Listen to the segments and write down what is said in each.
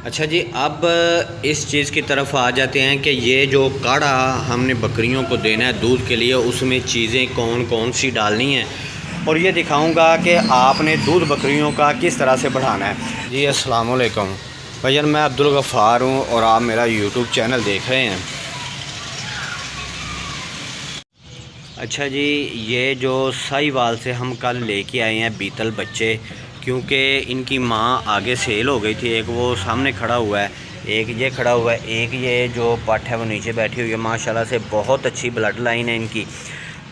अच्छा जी, अब इस चीज़ की तरफ आ जाते हैं कि ये जो काढ़ा हमने बकरियों को देना है दूध के लिए, उसमें चीज़ें कौन कौन सी डालनी हैं और ये दिखाऊंगा कि आपने दूध बकरियों का किस तरह से बढ़ाना है। जी अस्सलाम वालेकुम भैया, मैं अब्दुल गफ़ार हूँ और आप मेरा यूट्यूब चैनल देख रहे हैं। अच्छा जी, ये जो साहिवाल से हम कल लेके आए हैं बीतल बच्चे, क्योंकि इनकी माँ आगे सेल हो गई थी। एक वो सामने खड़ा हुआ है, एक ये खड़ा हुआ है, एक ये जो पट है वो नीचे बैठी हुई है। माशाल्लाह से बहुत अच्छी ब्लड लाइन है इनकी।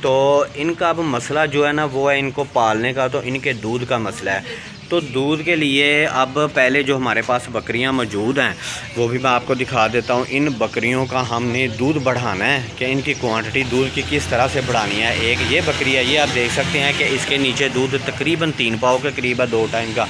तो इनका अब मसला जो है ना वो है इनको पालने का, तो इनके दूध का मसला है। तो दूध के लिए अब पहले जो हमारे पास बकरियां मौजूद हैं वो भी मैं आपको दिखा देता हूं। इन बकरियों का हमने दूध बढ़ाना है कि इनकी क्वांटिटी दूध की किस तरह से बढ़ानी है। एक ये बकरी है, ये आप देख सकते हैं कि इसके नीचे दूध तकरीबन 3 पाव के करीब है 2 टाइम का।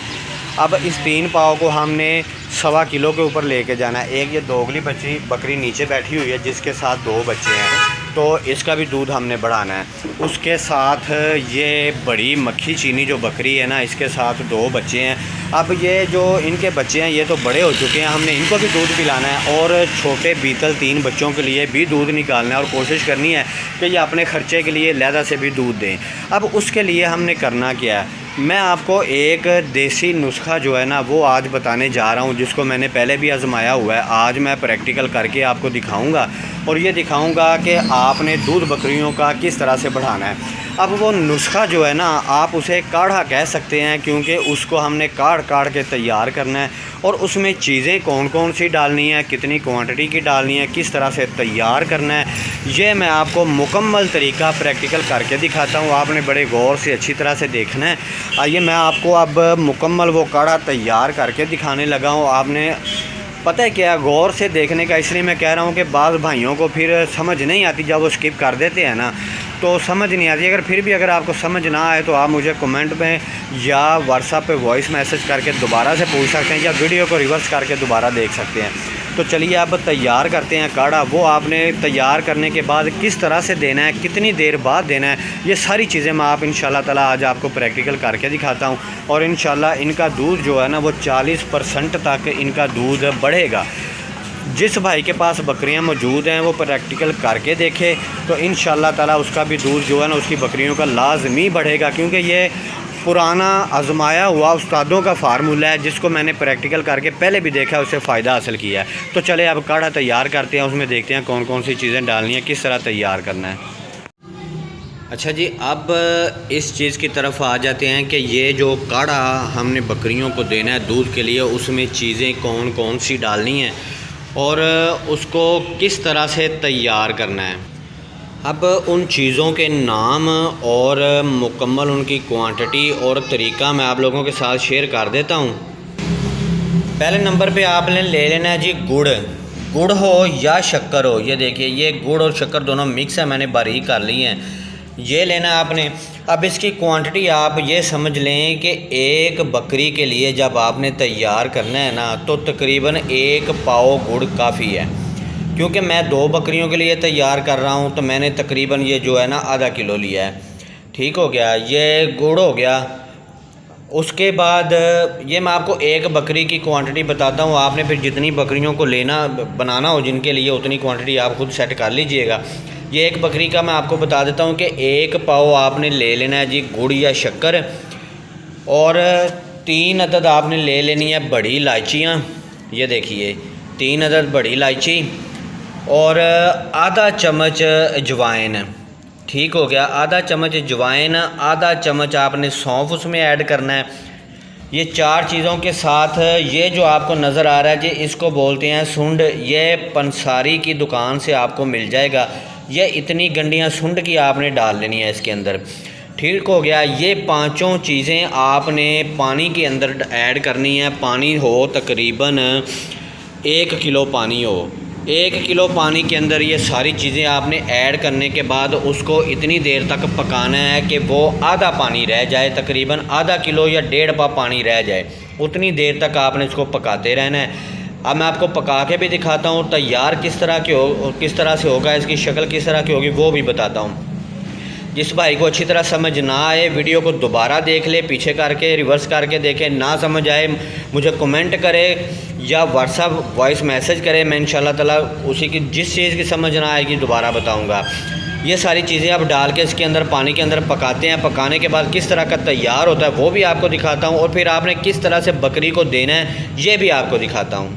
अब इस 3 पाव को हमने 1.25 किलो के ऊपर लेके जाना है। एक ये दोगली बकरी नीचे बैठी हुई है जिसके साथ 2 बच्चे हैं, तो इसका भी दूध हमने बढ़ाना है। उसके साथ ये बड़ी मक्खी चीनी जो बकरी है ना, इसके साथ 2 बच्चे हैं। अब ये जो इनके बच्चे हैं ये तो बड़े हो चुके हैं, हमने इनको भी दूध पिलाना है और छोटे बीतल 3 बच्चों के लिए भी दूध निकालना है और कोशिश करनी है कि ये अपने ख़र्चे के लिए लहदा से भी दूध दें। अब उसके लिए हमने करना क्या है, मैं आपको एक देसी नुस्खा जो है ना वो आज बताने जा रहा हूँ, जिसको मैंने पहले भी आजमाया हुआ है। आज मैं प्रैक्टिकल करके आपको दिखाऊंगा और ये दिखाऊंगा कि आपने दूध बकरियों का किस तरह से बढ़ाना है। अब वो नुस्खा जो है ना, आप उसे काढ़ा कह सकते हैं, क्योंकि उसको हमने काढ़ के तैयार करना है और उसमें चीज़ें कौन कौन सी डालनी है, कितनी क्वांटिटी की डालनी है, किस तरह से तैयार करना है, ये मैं आपको मुकम्मल तरीका प्रैक्टिकल करके दिखाता हूँ। आपने बड़े गौर से अच्छी तरह से देखना है। आइए मैं आपको अब मुकम्मल वो काढ़ा तैयार करके दिखाने लगा हूँ। आपने पता है क्या, गौर से देखने का इसलिए मैं कह रहा हूँ कि बाज़ भाइयों को फिर समझ नहीं आती, जब वो स्किप कर देते हैं ना तो समझ नहीं आती। अगर फिर भी अगर आपको समझ ना आए तो आप मुझे कमेंट में या व्हाट्सएप पे वॉइस मैसेज करके दोबारा से पूछ सकते हैं या वीडियो को रिवर्स करके दोबारा देख सकते हैं। तो चलिए अब तैयार करते हैं काढ़ा। वो आपने तैयार करने के बाद किस तरह से देना है, कितनी देर बाद देना है, ये सारी चीज़ें मैं आप इंशाल्लाह ताला आज आपको प्रैक्टिकल करके दिखाता हूँ। और इंशाल्लाह इनका दूध जो है ना वो 40% तक इनका दूध बढ़ेगा। जिस भाई के पास बकरियां मौजूद हैं वो प्रैक्टिकल करके देखे तो इंशाल्लाह ताला उसका भी दूध जो है ना उसकी बकरियों का लाजमी बढ़ेगा, क्योंकि ये पुराना आजमाया हुआ उस्तादों का फार्मूला है जिसको मैंने प्रैक्टिकल करके पहले भी देखा है, उससे फ़ायदा हासिल किया है। तो चले अब काढ़ा तैयार करते हैं, उसमें देखते हैं कौन कौन सी चीज़ें डालनी है, किस तरह तैयार करना है। अच्छा जी, अब इस चीज़ की तरफ आ जाते हैं कि ये जो काढ़ा हमने बकरियों को देना है दूध के लिए, उसमें चीज़ें कौन कौन सी डालनी हैं और उसको किस तरह से तैयार करना है। अब उन चीज़ों के नाम और मुकम्मल उनकी क्वांटिटी और तरीका मैं आप लोगों के साथ शेयर कर देता हूँ। पहले नंबर पे आपने ले लेना है जी गुड़ हो या शक्कर हो। ये देखिए, ये गुड़ और शक्कर दोनों मिक्स है, मैंने बारीक कर ली हैं, ये लेना है आपने। अब इसकी क्वांटिटी आप ये समझ लें कि एक बकरी के लिए जब आपने तैयार करना है ना तो तकरीबन 1 पाव गुड़ काफ़ी है। क्योंकि मैं 2 बकरियों के लिए तैयार कर रहा हूँ तो मैंने तकरीबन ये जो है ना आधा किलो लिया है। ठीक हो गया, ये गुड़ हो गया। उसके बाद ये मैं आपको एक बकरी की क्वांटिटी बताता हूँ, आपने फिर जितनी बकरियों को लेना बनाना हो जिनके लिए उतनी क्वांटिटी आप खुद सेट कर लीजिएगा। ये एक बकरी का मैं आपको बता देता हूँ कि 1 पाव आपने ले लेना है जी गुड़ या शक्कर, और 3 अदद आपने ले लेनी है बड़ी इलायचियाँ। ये देखिए 3 अदद बड़ी इलायची और आधा चम्मच अजवाइन। ठीक हो गया, आधा चम्मच अजवाइन, आधा चम्मच आपने सौंफ उसमें ऐड करना है। ये 4 चीज़ों के साथ ये जो आपको नज़र आ रहा है जी, इसको बोलते हैं सुंड। ये पंसारी की दुकान से आपको मिल जाएगा। ये इतनी गंडियाँ सुंड की आपने डाल लेनी है इसके अंदर। ठीक हो गया, ये 5 चीज़ें आपने पानी के अंदर ऐड करनी है। पानी हो तकरीबन 1 किलो पानी हो, 1 किलो पानी के अंदर ये सारी चीज़ें आपने ऐड करने के बाद उसको इतनी देर तक पकाना है कि वो आधा पानी रह जाए, तकरीबन आधा किलो या 1.5 पा पानी रह जाए, उतनी देर तक आपने इसको पकाते रहना है। अब मैं आपको पका के भी दिखाता हूँ, तैयार किस तरह से होगा, इसकी शक्ल किस तरह की होगी वो भी बताता हूँ। जिस भाई को अच्छी तरह समझ ना आए वीडियो को दोबारा देख ले, पीछे करके रिवर्स करके देखे, ना समझ आए मुझे कमेंट करे या व्हाट्सअप वॉइस मैसेज करे। मैं इंशाल्लाह ताला उसी की जिस चीज़ की समझ ना आएगी दोबारा बताऊँगा। ये सारी चीज़ें आप डाल के इसके अंदर पानी के अंदर पकाते हैं। पकाने के बाद किस तरह का तैयार होता है वो भी आपको दिखाता हूँ, और फिर आपने किस तरह से बकरी को देना है ये भी आपको दिखाता हूँ।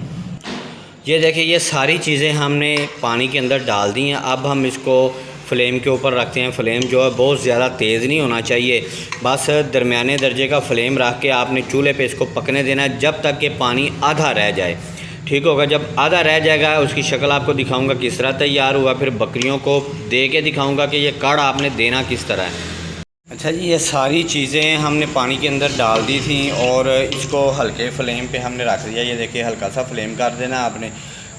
ये देखिए ये सारी चीज़ें हमने पानी के अंदर डाल दी हैं। अब हम इसको फ्लेम के ऊपर रखते हैं। फ्लेम जो है बहुत ज़्यादा तेज़ नहीं होना चाहिए, बस दरमियाने दर्जे का फ्लेम रख के आपने चूल्हे पे इसको पकने देना है जब तक कि पानी आधा रह जाए। ठीक होगा, जब आधा रह जाएगा उसकी शक्ल आपको दिखाऊंगा किस तरह तैयार हुआ, फिर बकरियों को दे के दिखाऊंगा कि ये काढ़ा आपने देना किस तरह है। अच्छा जी, ये सारी चीज़ें हमने पानी के अंदर डाल दी थी और इसको हल्के फ्लेम पे हमने रख दिया। ये देखिए हल्का सा फ्लेम कर देना आपने,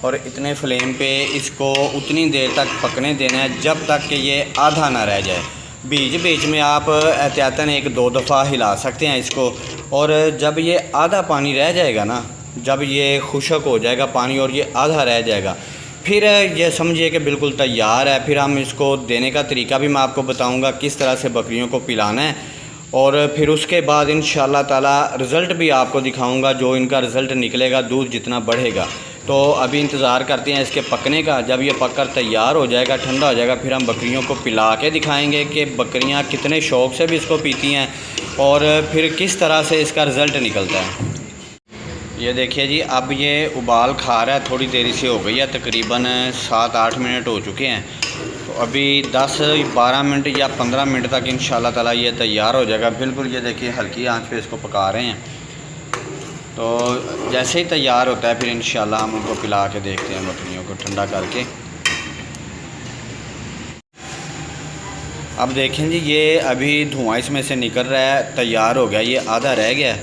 और इतने फ्लेम पे इसको उतनी देर तक पकने देना है जब तक कि ये आधा ना रह जाए। बीच बीच में आप एहतियातन 1-2 दफ़ा हिला सकते हैं इसको, और जब ये आधा पानी रह जाएगा ना, जब ये खुशक हो जाएगा पानी और ये आधा रह जाएगा, फिर ये समझिए कि बिल्कुल तैयार है। फिर हम इसको देने का तरीका भी मैं आपको बताऊंगा किस तरह से बकरियों को पिलाना है, और फिर उसके बाद इंशाल्लाह ताला रिज़ल्ट भी आपको दिखाऊंगा जो इनका रिज़ल्ट निकलेगा, दूध जितना बढ़ेगा। तो अभी इंतज़ार करते हैं इसके पकने का। जब ये पककर तैयार हो जाएगा, ठंडा हो जाएगा, फिर हम बकरियों को पिला के दिखाएंगे कि बकरियां कितने शौक़ से भी इसको पीती हैं और फिर किस तरह से इसका रिज़ल्ट निकलता है। ये देखिए जी, अब ये उबाल खा रहा है, थोड़ी देरी से हो गई है, तकरीबन 7-8 मिनट हो चुके हैं। तो अभी 10-12 मिनट या 15 मिनट तक इंशाल्लाह ताला ये तैयार हो जाएगा बिल्कुल। ये देखिए हल्की आंच पे इसको पका रहे हैं। तो जैसे ही तैयार होता है फिर इंशाल्लाह हम उनको पिला के देखते हैं बकरियों को ठंडा करके। अब देखें जी, ये अभी धुआं इसमें से निकल रहा है, तैयार हो गया, ये आधा रह गया।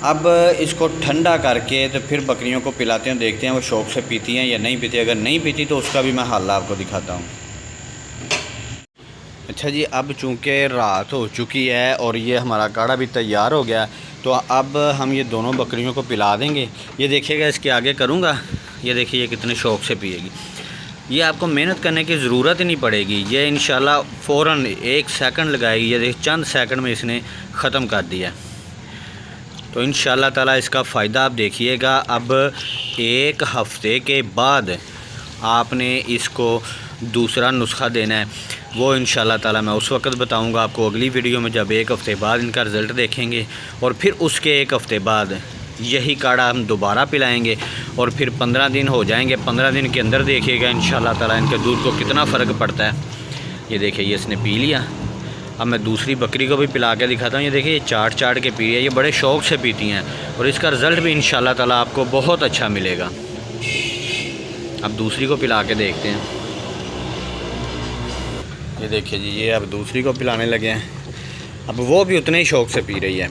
अब इसको ठंडा करके तो फिर बकरियों को पिलाते हैं, देखते हैं वो शौक़ से पीती हैं या नहीं पीती। अगर नहीं पीती तो उसका भी मैं हल आपको दिखाता हूँ। अच्छा जी, अब चूँकि रात हो चुकी है और ये हमारा काढ़ा भी तैयार हो गया, तो अब हम ये दोनों बकरियों को पिला देंगे। ये देखिएगा, इसके आगे करूँगा, ये देखिए ये कितने शौक़ से पिएगी। ये आपको मेहनत करने की ज़रूरत ही नहीं पड़ेगी, ये इंशाल्लाह फ़ौरन 1 सेकंड लगाएगी। ये देखिए चंद सेकंड में इसने ख़त्म कर दिया। तो इंशाल्लाह ताला इसका फ़ायदा आप देखिएगा। अब 1 हफ़्ते के बाद आपने इसको दूसरा नुस्खा देना है, वो इंशाल्लाह ताला मैं उस वक्त बताऊंगा आपको अगली वीडियो में, जब 1 हफ़्ते बाद इनका रिज़ल्ट देखेंगे। और फिर उसके 1 हफ़्ते बाद यही काढ़ा हम दोबारा पिलाएंगे, और फिर 15 दिन हो जाएंगे। 15 दिन के अंदर देखिएगा इंशाल्लाह ताला इनके दूध को कितना फ़र्क पड़ता है। ये देखिए ये इसने पी लिया। अब मैं दूसरी बकरी को भी पिला के दिखाता हूँ। ये देखिए ये चाट के पी रही है, ये बड़े शौक़ से पीती हैं और इसका रिज़ल्ट भी इंशाल्लाह ताला आपको बहुत अच्छा मिलेगा। अब दूसरी को पिला के देखते हैं। ये देखिए जी, ये अब दूसरी को पिलाने लगे हैं, अब वो भी उतने ही शौक़ से पी रही है।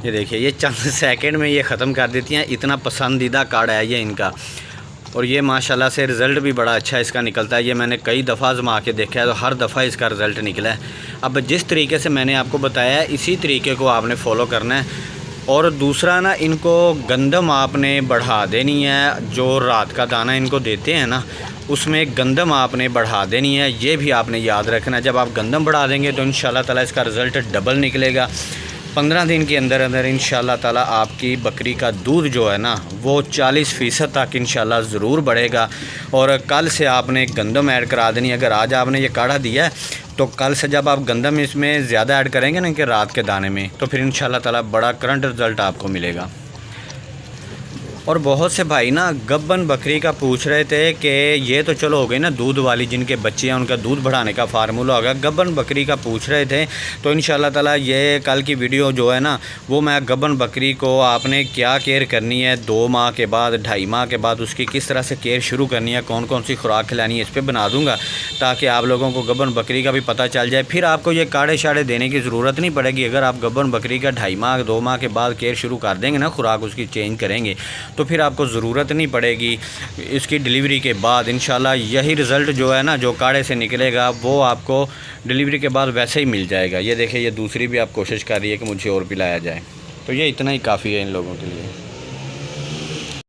ये देखिए ये चंद सेकंड में ये ख़त्म कर देती हैं, इतना पसंदीदा काढ़ा है ये इनका। और ये माशाल्लाह से रिज़ल्ट भी बड़ा अच्छा इसका निकलता है। ये मैंने कई दफ़ा आज़मा के देखा है तो हर दफ़ा इसका रिज़ल्ट निकला है। अब जिस तरीके से मैंने आपको बताया है इसी तरीके को आपने फॉलो करना है। और दूसरा ना, इनको गंदम आपने बढ़ा देनी है, जो रात का दाना इनको देते हैं ना उसमें गंदम आपने बढ़ा देनी है, ये भी आपने याद रखना है। जब आप गंदम बढ़ा देंगे तो इंशाल्लाह ताला इसका रिज़ल्ट डबल निकलेगा। 15 दिन के अंदर अंदर इंशाल्लाह ताला आपकी बकरी का दूध जो है ना वो 40% तक इंशाल्लाह ज़रूर बढ़ेगा। और कल से आपने गंदम ऐड करा देनी। अगर आज आपने ये काढ़ा दिया है तो कल से जब आप गंदम इसमें ज़्यादा ऐड करेंगे ना कि रात के दाने में, तो फिर इंशाल्लाह ताला बड़ा करंट रिज़ल्ट आपको मिलेगा। और बहुत से भाई ना गब्बन बकरी का पूछ रहे थे कि ये तो चलो हो गई ना दूध वाली, जिनके बच्चे हैं उनका दूध बढ़ाने का फार्मूला होगा, गब्बन बकरी का पूछ रहे थे। तो इंशाल्लाह ताला ये कल की वीडियो जो है ना वो मैं गब्बन बकरी को आपने क्या केयर करनी है 2 माह के बाद, 2.5 माह के बाद उसकी किस तरह से केयर शुरू करनी है, कौन कौन सी खुराक खिलानी है, इस पर बना दूँगा ताकि आप लोगों को गब्बन बकरी का भी पता चल जाए। फिर आपको ये काढ़े शाढ़े देने की ज़रूरत नहीं पड़ेगी। अगर आप गब्बन बकरी का 2.5 माह 2 माह के बाद केयर शुरू कर देंगे ना, खुराक उसकी चेंज करेंगे, तो फिर आपको ज़रूरत नहीं पड़ेगी इसकी डिलीवरी के बाद। इंशाल्लाह यही रिज़ल्ट जो है ना जो काढ़े से निकलेगा वो आपको डिलीवरी के बाद वैसे ही मिल जाएगा। ये देखिए ये दूसरी भी आप कोशिश कर रही है कि मुझे और पिलाया जाए, तो ये इतना ही काफ़ी है इन लोगों के लिए।